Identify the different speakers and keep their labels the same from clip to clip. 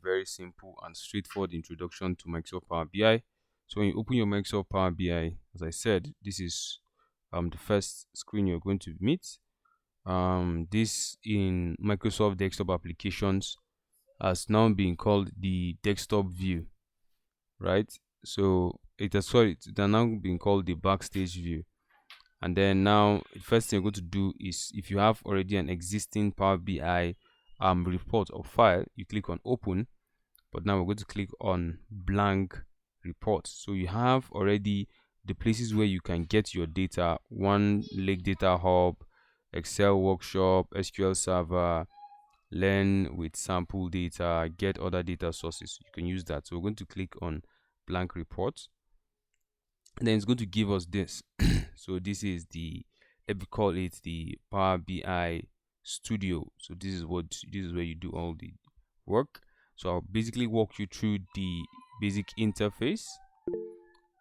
Speaker 1: very simple and straightforward introduction to Microsoft Power BI. So when you open your Microsoft Power BI, as I said, this is the first screen you're going to meet. This in Microsoft desktop applications has now been called the desktop view, right? So it has now been called the backstage view. And then now the first thing you're going to do is, if you have already an existing Power BI report or file, you click on open. But now we're going to click on blank report. So you have already the places where you can get your data: One Lake Data Hub, Excel Workshop, SQL Server, Learn with sample data, get other data sources. You can use that. So we're going to click on blank report, and then it's going to give us this. So this is let me call it the Power BI Studio. So this is where you do all the work. So I'll basically walk you through the basic interface.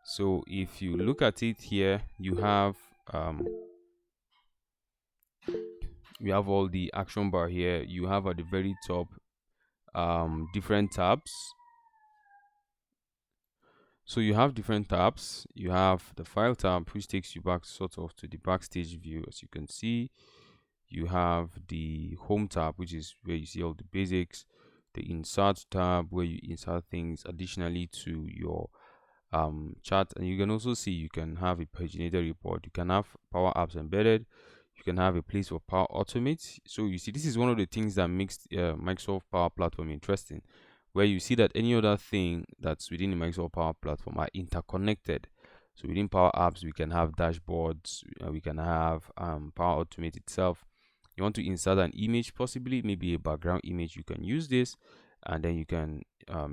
Speaker 1: So if you look at it here, you have all the action bar here. You have at the very top different tabs. So you have different tabs. You have the file tab, which takes you back sort of to the backstage view. As you can see, you have the home tab, which is where you see all the basics. The insert tab, where you insert things additionally to your chart. And you can also see you can have a paginated report. You can have Power Apps embedded. You can have a place for Power Automate. So you see, this is one of the things that makes Microsoft Power Platform interesting, where you see that any other thing that's within the Microsoft Power Platform are interconnected. So within Power Apps, we can have dashboards, we can have Power Automate itself. You want to insert an image, possibly maybe a background image, you can use this, and then you can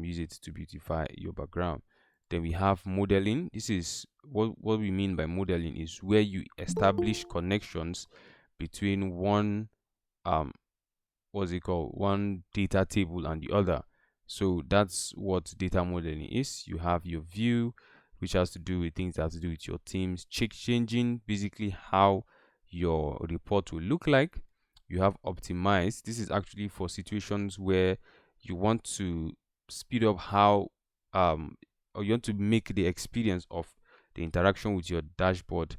Speaker 1: use it to beautify your background. Then we have modeling. This is what we mean by modeling, is where you establish connections between one one data table and the other. So that's what data modeling is. You have your view, which has to do with things that have to do with your teams, changing basically how your report will look like. You have optimize. This is actually for situations where you want to speed up how or you want to make the experience of the interaction with your dashboard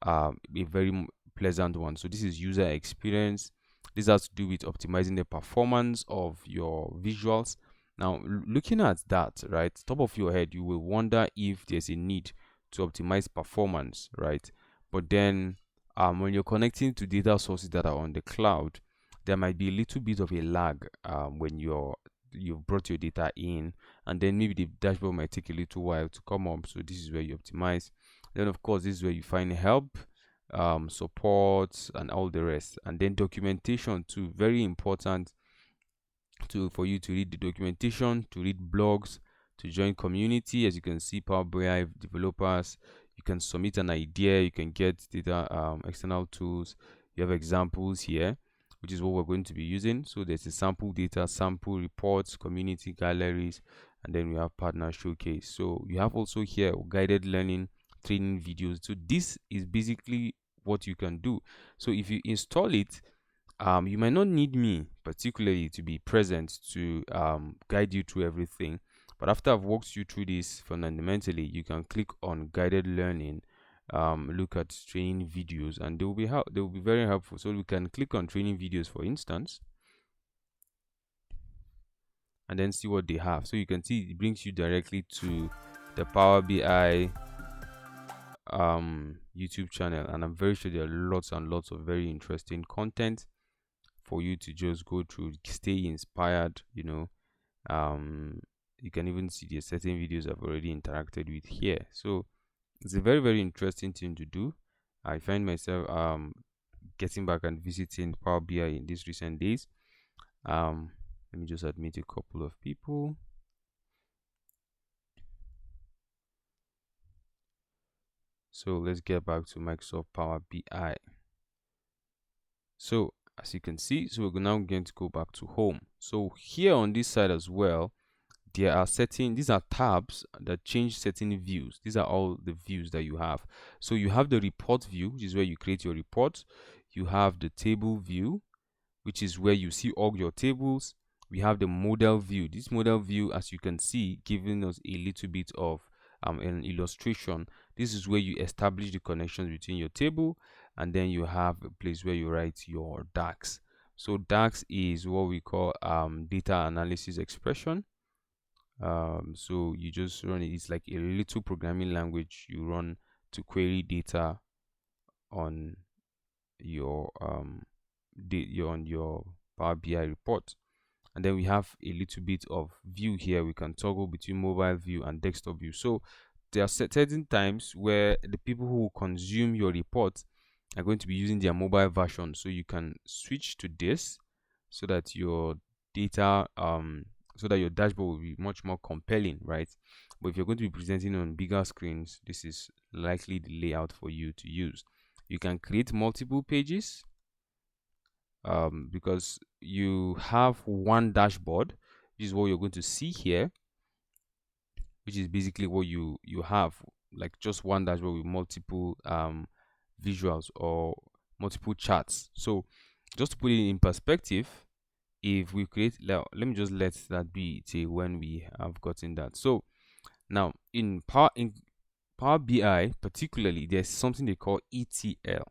Speaker 1: a very pleasant one. So this is user experience. This has to do with optimizing the performance of your visuals. Now, looking at that, right, top of your head, you will wonder if there's a need to optimize performance, right? But then when you're connecting to data sources that are on the cloud, there might be a little bit of a lag when you've brought your data in, and then maybe the dashboard might take a little while to come up. So this is where you optimize. Then of course, this is where you find help, support, and all the rest. And then documentation too, very important for you to read the documentation, to read blogs, to join community. As you can see, Power BI developers, you can submit an idea, you can get data external tools. You have examples here, which is what we're going to be using. So there's a sample data, sample reports, community galleries, and then we have partner showcase. So you have also here guided learning training videos. So this is basically what you can do. So if you install it, you might not need me particularly to be present to guide you through everything. But after I've walked you through this fundamentally, you can click on guided learning, look at training videos, and they will be very helpful. So we can click on training videos, for instance, and then see what they have. So you can see it brings you directly to the Power BI YouTube channel, and I'm very sure there are lots and lots of very interesting content for you to just go through, stay inspired. You can even see the certain videos I've already interacted with here. So it's a very, very interesting thing to do. I find myself getting back and visiting Power BI in these recent days. Let me just admit a couple of people. So let's get back to Microsoft Power BI. So as you can see, so we're now going to go back to home. So here on this side as well, these are tabs that change certain views. These are all the views that you have. So you have the report view, which is where you create your report. You have the table view, which is where you see all your tables. we have the model view. This model view, as you can see, giving us a little bit of an illustration. This is where you establish the connections between your table, and then you have a place where you write your DAX. So DAX is what we call data analysis expression. So you just run it. It's like a little programming language you run to query data on your on your Power BI report. And then we have a little bit of view here. We can toggle between mobile view and desktop view. So there are certain times where the people who consume your report are going to be using their mobile version. So you can switch to this so that your data so that your dashboard will be much more compelling, right? But if you're going to be presenting on bigger screens, this is likely the layout for you to use. You can create multiple pages because you have one dashboard. This is what you're going to see here, which is basically what you have, like just one dashboard with multiple visuals or multiple charts. So just to put it in perspective, if we create, let me just let that be till when we have gotten that. So now in Power BI particularly, there's something they call ETL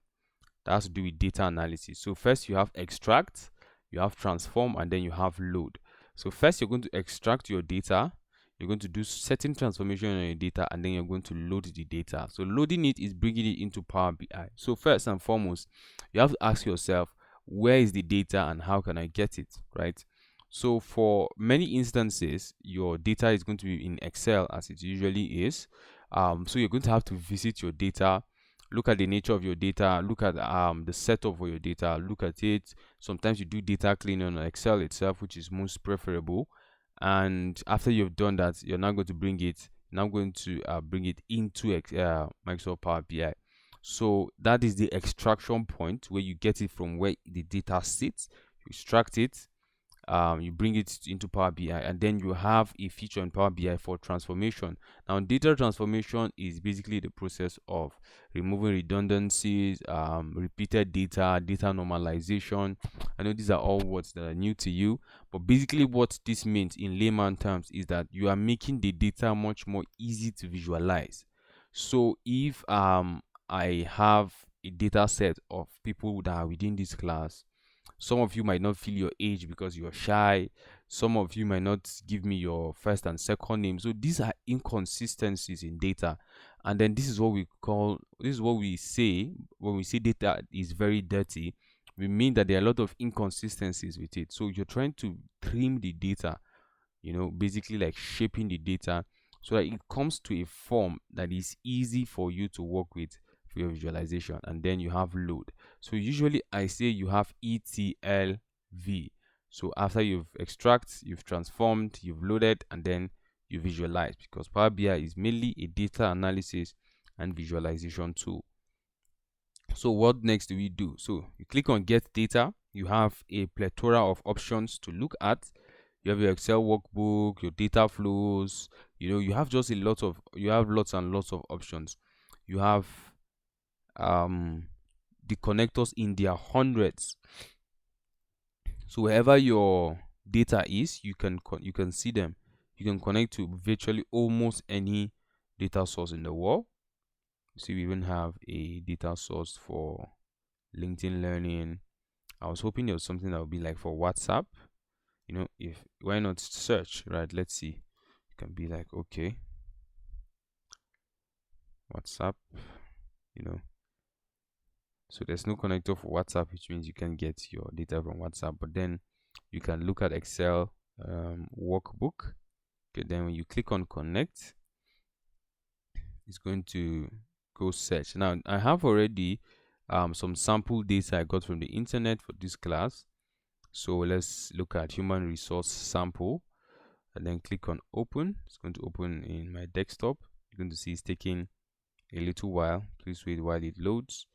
Speaker 1: that has to do with data analysis. So first you have extract, you have transform, and then you have load. So first you're going to extract your data, you're going to do certain transformation on your data, and then you're going to load the data. So loading it is bringing it into Power BI. So first and foremost, you have to ask yourself, where is the data and how can I get it, right? So for many instances, your data is going to be in Excel as it usually is. So you're going to have to visit your data, look at the nature of your data, look at the setup for your data, look at it. Sometimes you do data cleaning on Excel itself, which is most preferable. And after you've done that, you're now going to bring it into Microsoft Power BI. So that is the extraction point where you get it from where the data sits. You extract it, you bring it into Power BI, and then you have a feature in Power BI for transformation. Now, data transformation is basically the process of removing redundancies, repeated data normalization. I know these are all words that are new to you, but basically what this means in layman terms is that you are making the data much more easy to visualize. So if I have a data set of people that are within this class, some of you might not feel your age because you're shy. Some of you might not give me your first and second name. So these are inconsistencies in data. And then this is what we say when we say data is very dirty. We mean that there are a lot of inconsistencies with it. So you're trying to trim the data, basically like shaping the data so that it comes to a form that is easy for you to work with for your visualization. And then you have load. So usually I say you have ETLV. So after you've you've transformed, you've loaded, and then you visualize, because Power BI is mainly a data analysis and visualization tool. So what next do we do? So you click on get data. You have a plethora of options to look at. You have your Excel workbook, your data flows. You have just lots and lots of options. You have the connectors in their hundreds. So wherever your data is, you can see them. You can connect to virtually almost any data source in the world. See, we even have a data source for LinkedIn Learning. I was hoping there was something that would be like for WhatsApp. If why not search, right? Let's see. You can be like, okay, WhatsApp, So there's no connector for WhatsApp, which means you can get your data from WhatsApp. But then you can look at Excel workbook. Okay, then when you click on connect, it's going to go search. Now I have already some sample data I got from the internet for this class. So let's look at human resource sample, and then click on open. It's going to open in my desktop. You're going to see it's taking a little while. Please wait while it loads.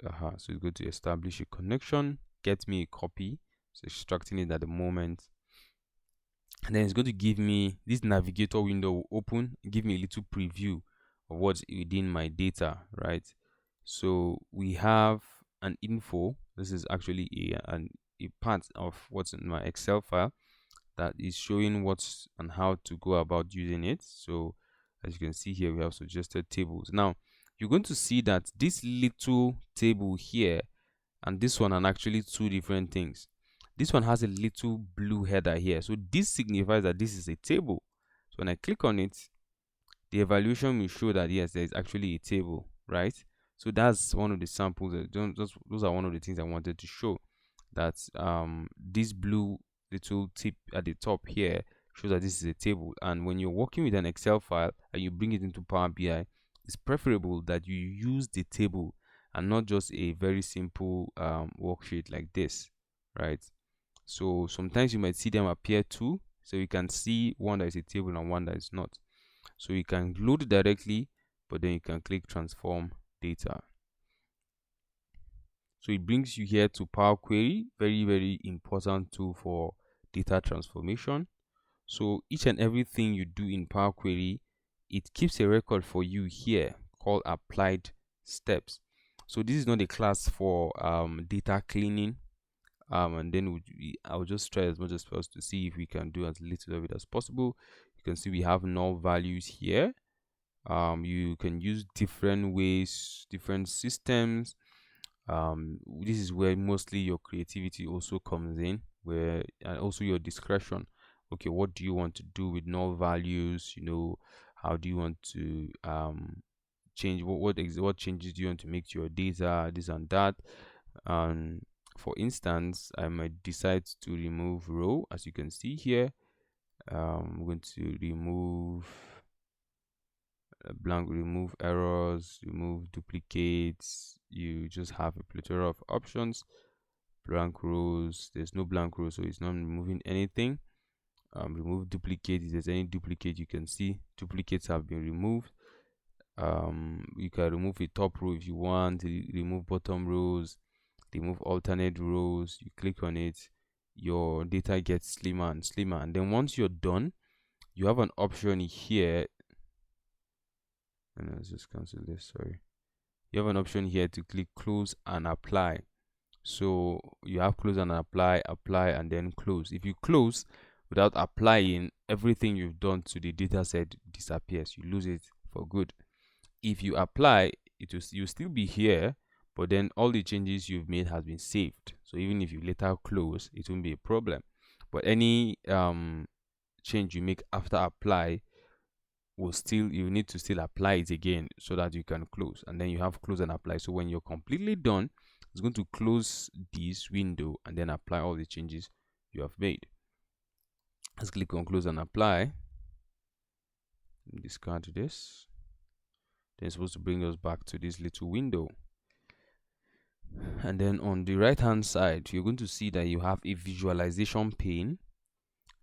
Speaker 1: So it's going to establish a connection, get me a copy. So extracting it at the moment, and then it's going to give me this navigator window will open, give me a little preview of what's within my data, right? So we have an info. This is actually a part of what's in my Excel file that is showing what's and how to go about using it. So as you can see here, we have suggested tables. Now you're going to see that this little table here and this one are actually two different things. This one has a little blue header here, so this signifies that this is a table. So when I click on it, the evaluation will show that yes, there is actually a table, right? So that's one of the samples. Those are one of the things I wanted to show, that this blue little tip at the top here shows that this is a table. And when you're working with an Excel file and you bring it into Power BI, it's preferable that you use the table and not just a very simple worksheet like this, right? So sometimes you might see them appear too, so you can see one that is a table and one that is not. So you can load directly, but then you can click transform data. So it brings you here to Power Query, very important tool for data transformation. So each and everything you do in Power Query, it keeps a record for you here called applied steps. So this is not a class for data cleaning. And then I'll just try as much as possible to see if we can do as little of it as possible. You can see we have null values here. You can use different ways, different systems. This is where mostly your creativity also comes in, where and also your discretion. Okay, what do you want to do with null values? You know, how do you want to change what changes do you want to make to your data, this and that. For instance, I might decide to remove row. As you can see here, I'm going to remove blank, remove errors, remove duplicates. You just have a plethora of options. Blank rows, there's no blank row, so it's not removing anything. Remove duplicate. If there's any duplicate, you can see duplicates have been removed. You can remove a top row if you want, remove bottom rows, remove alternate rows. You click on it, your data gets slimmer and slimmer. And then once you're done, you have an option here, and let's just cancel this, sorry. You have an option here to click close and apply. So you have close and apply, and then close. If you close without applying, everything you've done to the data set disappears. You lose it for good. If you apply, you'll still be here, but then all the changes you've made has been saved. So even if you later close, it won't be a problem. But any change you make after apply you need to still apply it again so that you can close, and then you have close and apply. So when you're completely done, it's going to close this window and then apply all the changes you have made. Let's click on close and apply. Discard this. Then it's supposed to bring us back to this little window. And then on the right hand side, you're going to see that you have a visualization pane.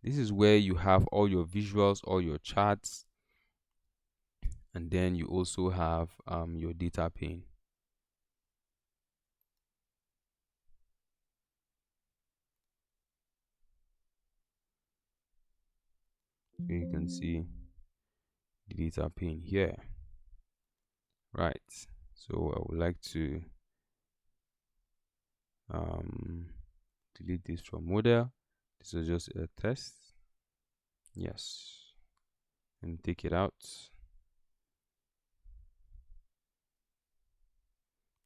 Speaker 1: This is where you have all your visuals, all your charts, and then you also have your data pane. So you can see the data pane here, right? So I would like to delete this from model. This is just a test. Yes, and take it out.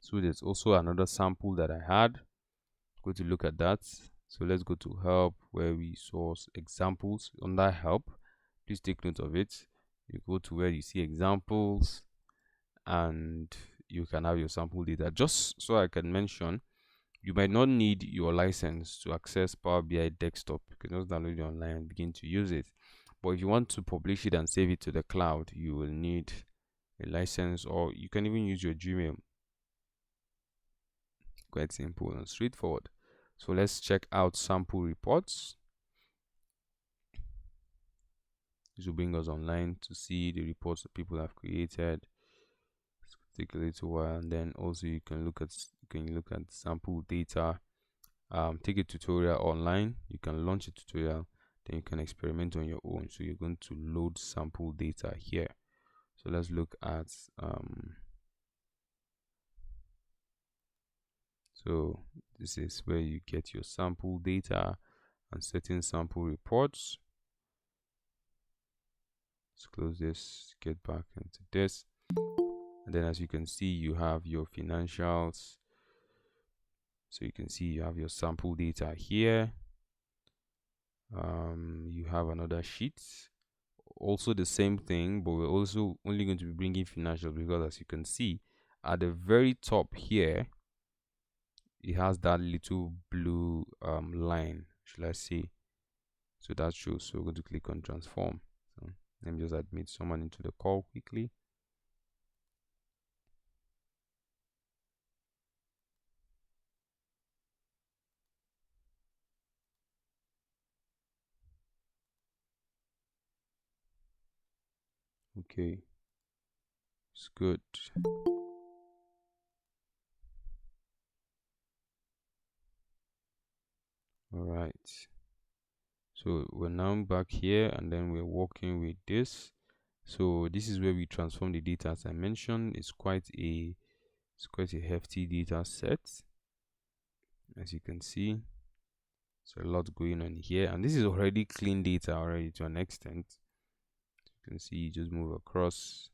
Speaker 1: So there's also another sample that I had. Go to look at that. So let's go to help, where we source examples. Under help, please take note of it. You go to where you see examples, and you can have your sample data. Just so I can mention, you might not need your license to access Power BI desktop. You can just download it online and begin to use it. But if you want to publish it and save it to the cloud, you will need a license, or you can even use your Gmail. Quite simple and straightforward. So let's check out sample reports. This will bring us online to see the reports that people have created. It's take a little while, and then also you can look at sample data. Take a tutorial online. You can launch a tutorial, then you can experiment on your own. So you're going to load sample data here. So let's look at So this is where you get your sample data and certain sample reports. Let's close this, get back into this. And then as you can see, you have your financials. So you can see you have your sample data here. You have another sheet, also the same thing, but we're also only going to be bringing financials because as you can see at the very top here, it has that little blue line, should I say. So that shows. So we're going to click on transform. So let me just admit someone into the call quickly. Okay, it's good. All right, so we're now back here and then we're working with this. So this is where we transform the data. As I mentioned, it's quite a hefty data set. As you can see, there's a lot going on here, and this is already clean data already to an extent. You can see, you just move across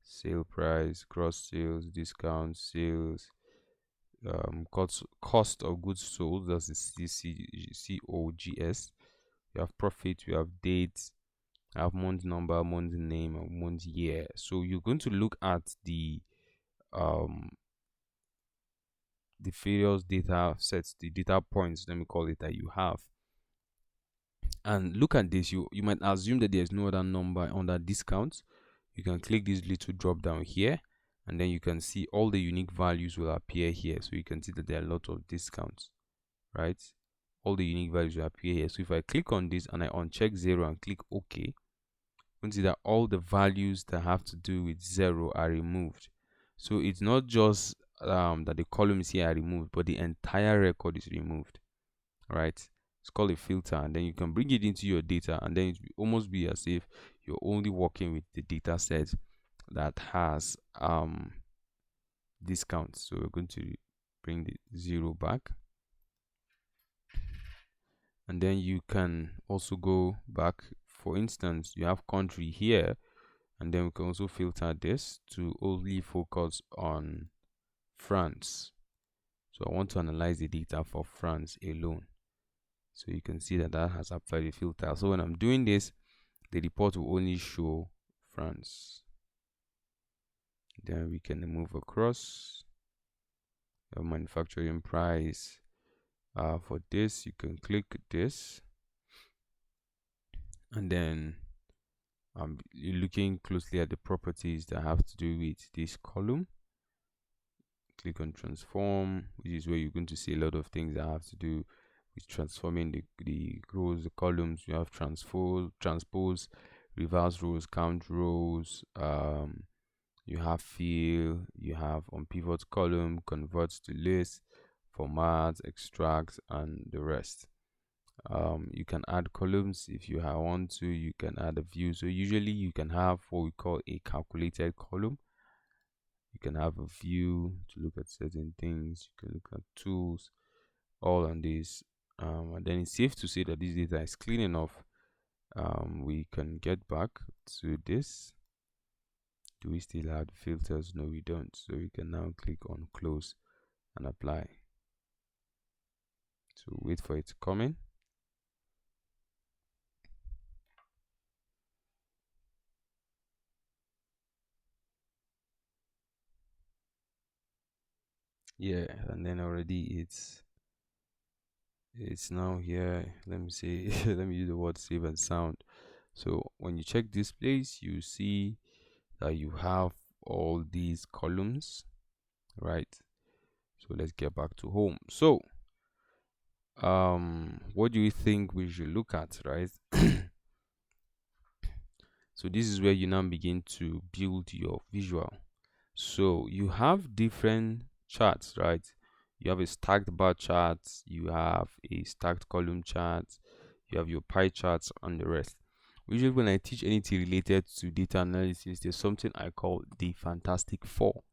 Speaker 1: sale price, gross sales, discount, sales, cost of goods sold, that's the COGS. You have profit, you have dates, you have month number, month name, and month year. So you're going to look at um the various data sets, the data points, let me call it, that you have. And look at this, you might assume that there's no other number under discounts. You can click this little drop down here, and then you can see all the unique values will appear here. So you can see that there are a lot of discounts, right? All the unique values will appear here. So if I click on this and I uncheck 0 and click OK, you can see that all the values that have to do with 0 are removed. So it's not just that the columns here are removed, but the entire record is removed, right? It's called a filter, and then you can bring it into your data, and then it will almost be as if you're only working with the data set that has discounts. So we're going to bring the 0 back, and then you can also go back. For instance, you have country here, and then we can also filter this to only focus on France. So I want to analyze the data for France alone. So you can see that that has applied a filter. So when I'm doing this, the report will only show France. Then we can move across the manufacturing price. For this, you can click this, and then you're looking closely at the properties that have to do with this column. Click on transform, which is where you're going to see a lot of things that have to do with transforming the rows, the columns. You have transpose, reverse rows, count rows, you have fill, you have on pivot column, converts to list, format, extract, and the rest. You can add columns if you want to. You can add a view. So usually you can have what we call a calculated column. You can have a view to look at certain things. You can look at tools, all on this. And then it's safe to say that this data is clean enough. We can get back to this. Do we still have filters? No, we don't. So we can now click on close and apply. So wait for it to come in. Yeah, and then already it's now here. Let me say let me use the word save and sound. So when you check this place, you see that you have all these columns, right? So let's get back to home. So what do you think we should look at, right? So this is where you now begin to build your visual. So you have different charts, right? You have a stacked bar chart, you have a stacked column chart, you have your pie charts, and the rest. Usually when I teach anything related to data analysis, there's something I call the Fantastic Four.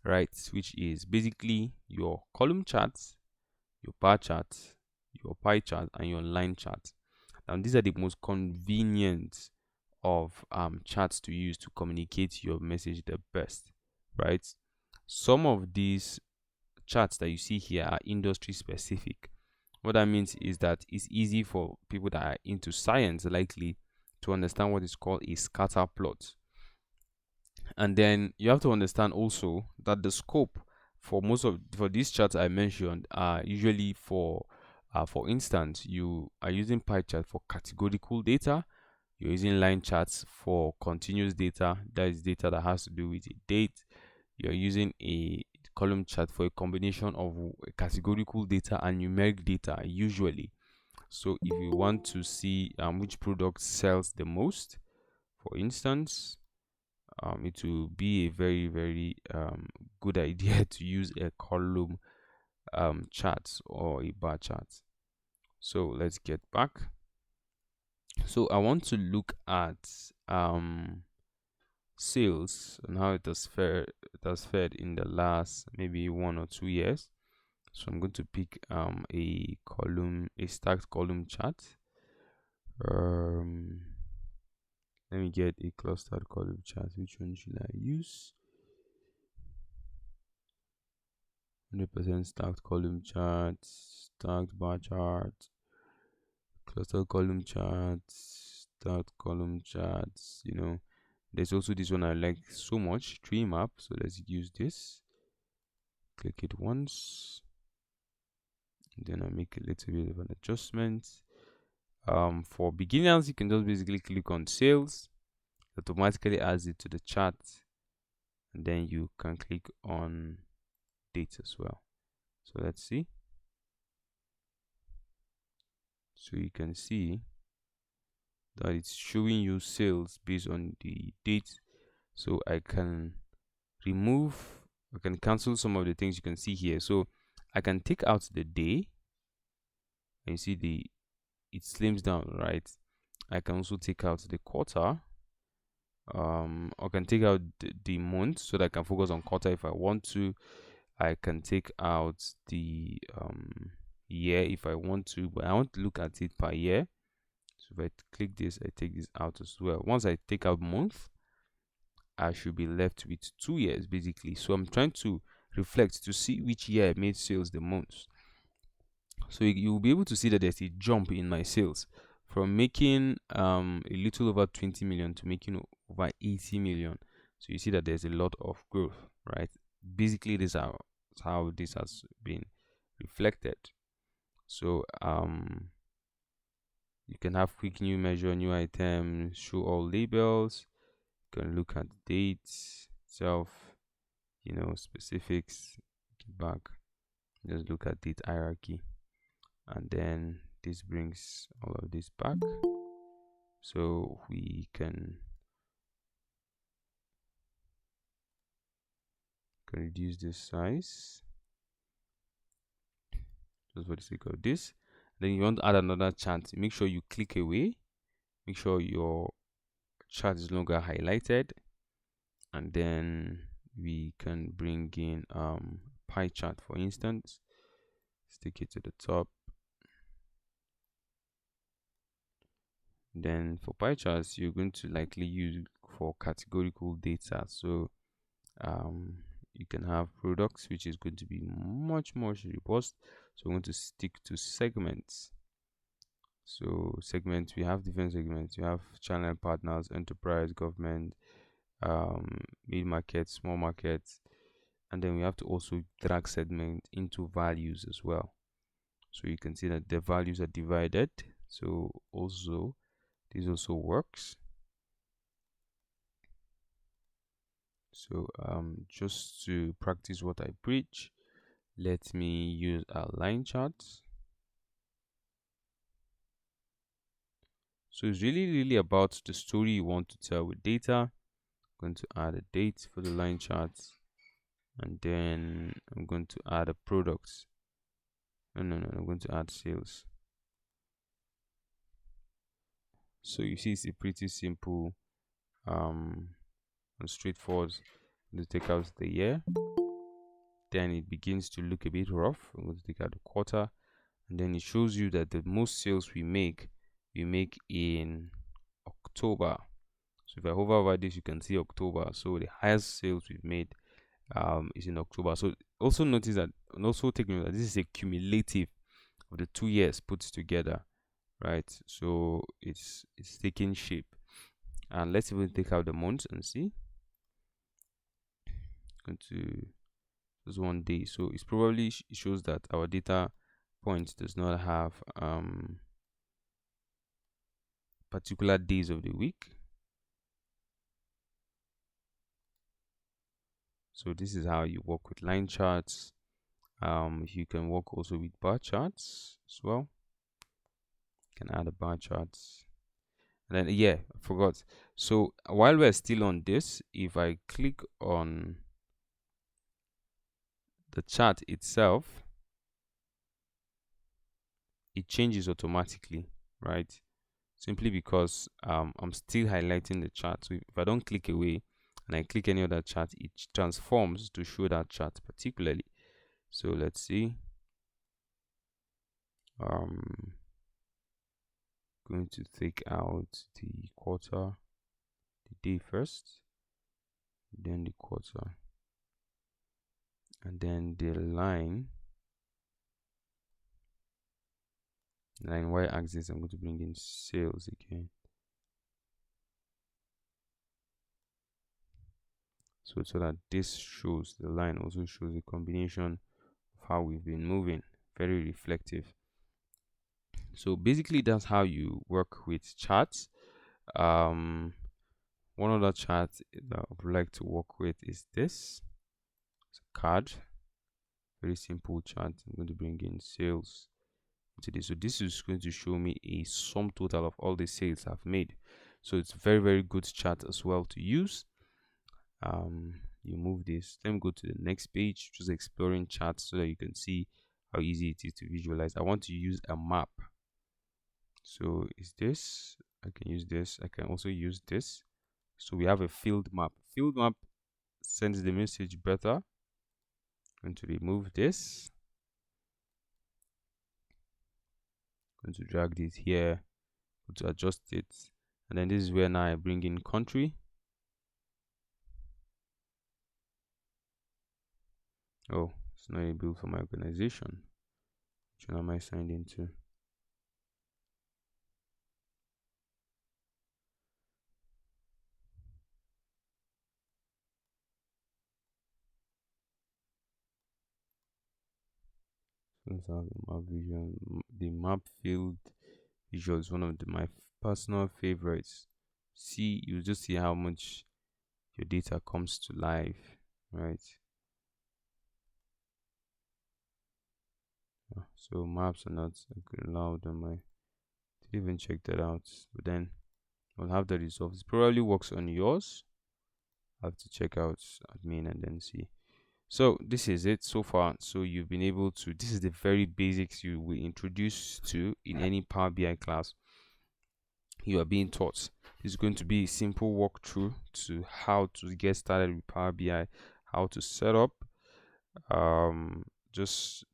Speaker 1: right? Which is basically your column charts, your bar chart, your pie chart, and your line chart. Now, these are the most convenient of charts to use to communicate your message the best, right? Some of these charts that you see here are industry specific. What that means is that it's easy for people that are into science likely to understand what is called a scatter plot. And then you have to understand also that the scope for these charts I mentioned are usually for instance, you are using pie chart for categorical data. You're using line charts for continuous data, that is data that has to do with a date. You're using a column chart for a combination of categorical data and numeric data usually. So if you want to see which product sells the most, for instance, it will be a very good idea to use a column chart or a bar chart. So let's get back. So I want to look at sales and how it has fared in the last maybe 1 or 2 years. So I'm going to pick a stacked column chart. um Let me get a clustered column chart. Which one should I use? 100% stacked column chart, stacked bar chart, clustered column charts, stacked column charts. There's also this one I like so much, tree map. So let's use this. Click it once, and then I make a little bit of an adjustment. For beginners, you can just basically click on sales. It automatically adds it to the chart, and then you can click on dates as well. So let's see. So you can see that it's showing you sales based on the date. So I can cancel some of the things you can see here. So I can take out the day, and you see it slims down, right? I can also take out the quarter. I can take out the month so that I can focus on quarter if I want to. I can take out the year if I want to, but I want to look at it per year. So if I click this, I take this out as well. Once I take out month, I should be left with 2 years basically. So I'm trying to reflect to see which year I made sales the most. So you'll be able to see that there's a jump in my sales from making a little over 20 million to making over 80 million. So you see that there's a lot of growth, right? Basically, this is how this has been reflected. So you can have quick new measure, new items, show all labels. You can look at dates itself, specifics, back. Just look at date hierarchy, and then this brings all of this back. So we can reduce this size just for the sake of this. Then you want to add another chart. Make sure you click away. Make sure your chart is no longer highlighted, and then we can bring in pie chart, for instance. Stick it to the top. Then for pie charts, you're going to likely use for categorical data. So you can have products, which is going to be much more robust. So we're going to stick to segments. So segments, we have different segments. You have channel partners, enterprise, government, mid market, small markets, and then we have to also drag segment into values as well. So you can see that the values are divided. So also this also works. So just to practice what I preach, let me use a line chart. So it's really about the story you want to tell with data. I'm going to add a date for the line chart, and then I'm going to add a product. No, I'm going to add sales. So you see it's a pretty simple and straightforward to take out the year. then it begins to look a bit rough. I'm going to take out the quarter, and then it shows you that the most sales we make in October. So if I hover over this, you can see October. So the highest sales we've made is in October. So also notice that, and also take note that this is a cumulative of the 2 years put together, right? So it's taking shape. And let's even take out the months and see. Going to just 1 day. So it's probably it shows that our data point does not have particular days of the week. So this is how you work with line charts. You can work also with bar charts as well. You can add a bar charts. And then yeah, I forgot. So while we're still on this, if I click on the chart itself, it changes automatically, right? Simply because I'm still highlighting the chart. So if I don't click away and I click any other chart, it transforms to show that chart particularly. So let's see. Going to take out the quarter, the day first, then the quarter, and then the line y-axis. I'm going to bring in sales again. So that this shows, the line also shows a combination of how we've been moving. Very reflective. So basically that's how you work with charts. One other chart that I would like to work with is this. It's a card. Very simple chart. I'm going to bring in sales into this. So this is going to show me a sum total of all the sales I've made. So it's very good chart as well to use. You move this, then go to the next page, just exploring charts, so that you can see how easy it is to visualize. I want to use a map. So is this, I can use this, I can also use this. So we have a field map. Field map sends the message better. I'm going to remove this. I'm going to drag this here, to adjust it, and then this is where now I bring in country. Oh, it's not a bill for my organization. Which one am I signed into? Let's have the map vision. The map field visual is one of my personal favorites. See, you just see how much your data comes to life, right? So maps are not allowed on my. Didn't even check that out, but then I'll have the results. It probably works on yours. I have to check out admin and then see. So this is it so far. So you've been able to, this is the very basics you will introduce to in any Power BI class you are being taught. This is going to be a simple walkthrough to how to get started with Power BI, how to set up. Just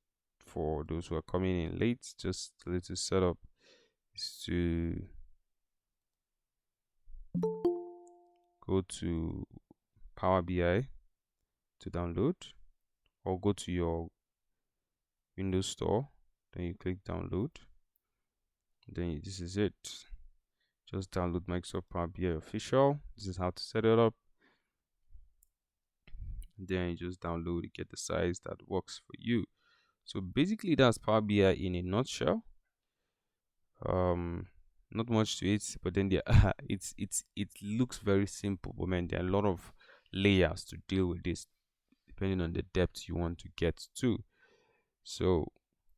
Speaker 1: for those who are coming in late, just a little setup is to go to Power BI to download, or go to your Windows Store, then you click download, then this is it. Just download Microsoft Power BI official. This is how to set it up. Then you just download it, get the size that works for you. So basically that's Power BI in a nutshell. Not much to it, but then it looks very simple, but man, there are a lot of layers to deal with this depending on the depth you want to get to. So